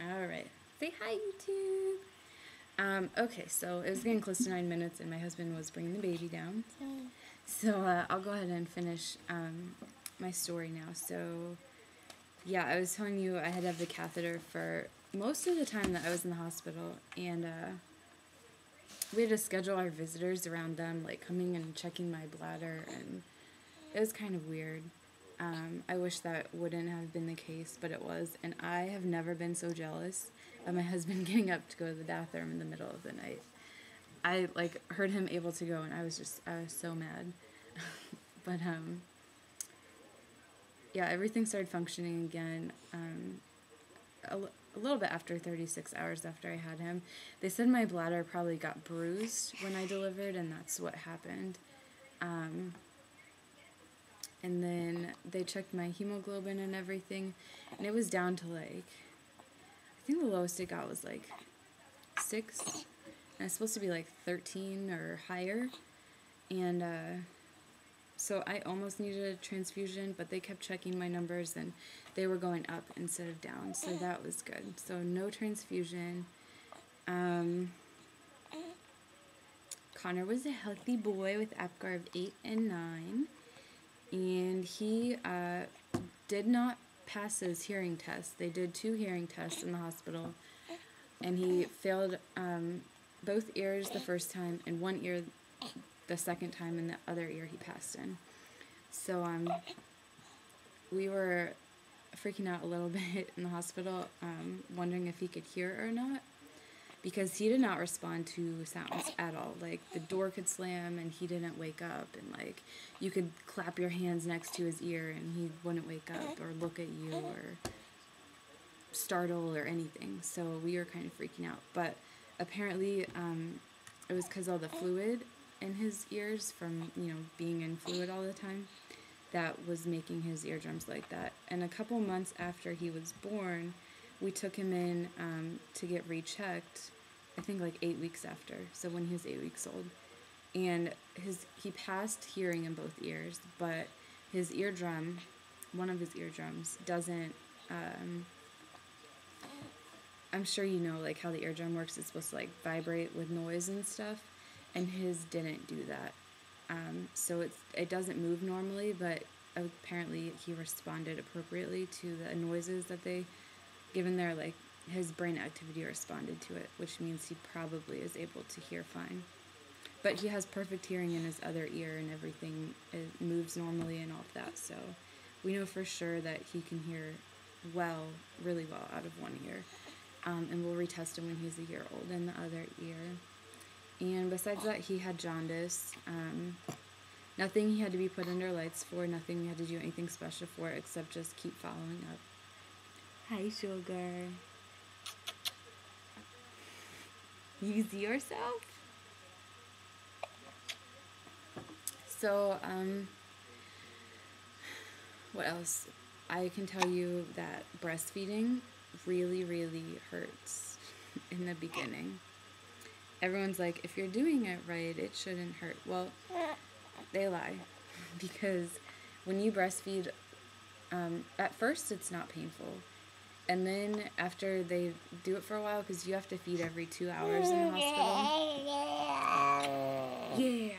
Alright. Say hi, YouTube. Okay, so it was getting close to 9 minutes and my husband was bringing the baby down. So I'll go ahead and finish my story now. So, yeah, I was telling you I had to have the catheter for most of the time that I was in the hospital. And we had to schedule our visitors around them, like coming and checking my bladder. And it was kind of weird. I wish that wouldn't have been the case, but it was. And I have never been so jealous of my husband getting up to go to the bathroom in the middle of the night. I heard him able to go, and I was so mad. But yeah, everything started functioning again. A little bit after 36 hours after I had him, they said my bladder probably got bruised when I delivered, and that's what happened. And then they checked my hemoglobin and everything, and it was down to I think the lowest it got was 6, and it's supposed to be 13 or higher. And so I almost needed a transfusion, but they kept checking my numbers and they were going up instead of down, so that was good. So no transfusion. Connor was a healthy boy with APGAR of 8 and 9. And he did not pass his hearing test. They did 2 hearing tests in the hospital, and he failed both ears the first time and 1 ear the second time, and the other ear he passed in. So we were freaking out a little bit in the hospital, wondering if he could hear or not, because he did not respond to sounds at all. The door could slam and he didn't wake up, and you could clap your hands next to his ear and he wouldn't wake up or look at you or startle or anything. So we were kind of freaking out. But apparently it was because all the fluid in his ears from, being in fluid all the time, that was making his eardrums like that. And a couple months after he was born, we took him in to get rechecked, I think 8 weeks after, so when he was 8 weeks old. And he passed hearing in both ears, but his eardrum, one of his eardrums, doesn't, I'm sure you know how the eardrum works. It's supposed to vibrate with noise and stuff, and his didn't do that. So it doesn't move normally, but apparently he responded appropriately to the noises that they given their his brain activity responded to it, which means he probably is able to hear fine. But he has perfect hearing in his other ear, and everything moves normally and all of that, so we know for sure that he can hear really well out of one ear. And we'll retest him when he's a year old in the other ear. And besides that, he had jaundice. Nothing he had to be put under lights for, nothing we had to do anything special for, except just keep following up. Hi, sugar. You see yourself? So, what else? I can tell you that breastfeeding really, really hurts in the beginning. Everyone's like, if you're doing it right, it shouldn't hurt. Well, they lie, because when you breastfeed, at first it's not painful. And then after they do it for a while, because you have to feed every 2 hours in the hospital. Yeah.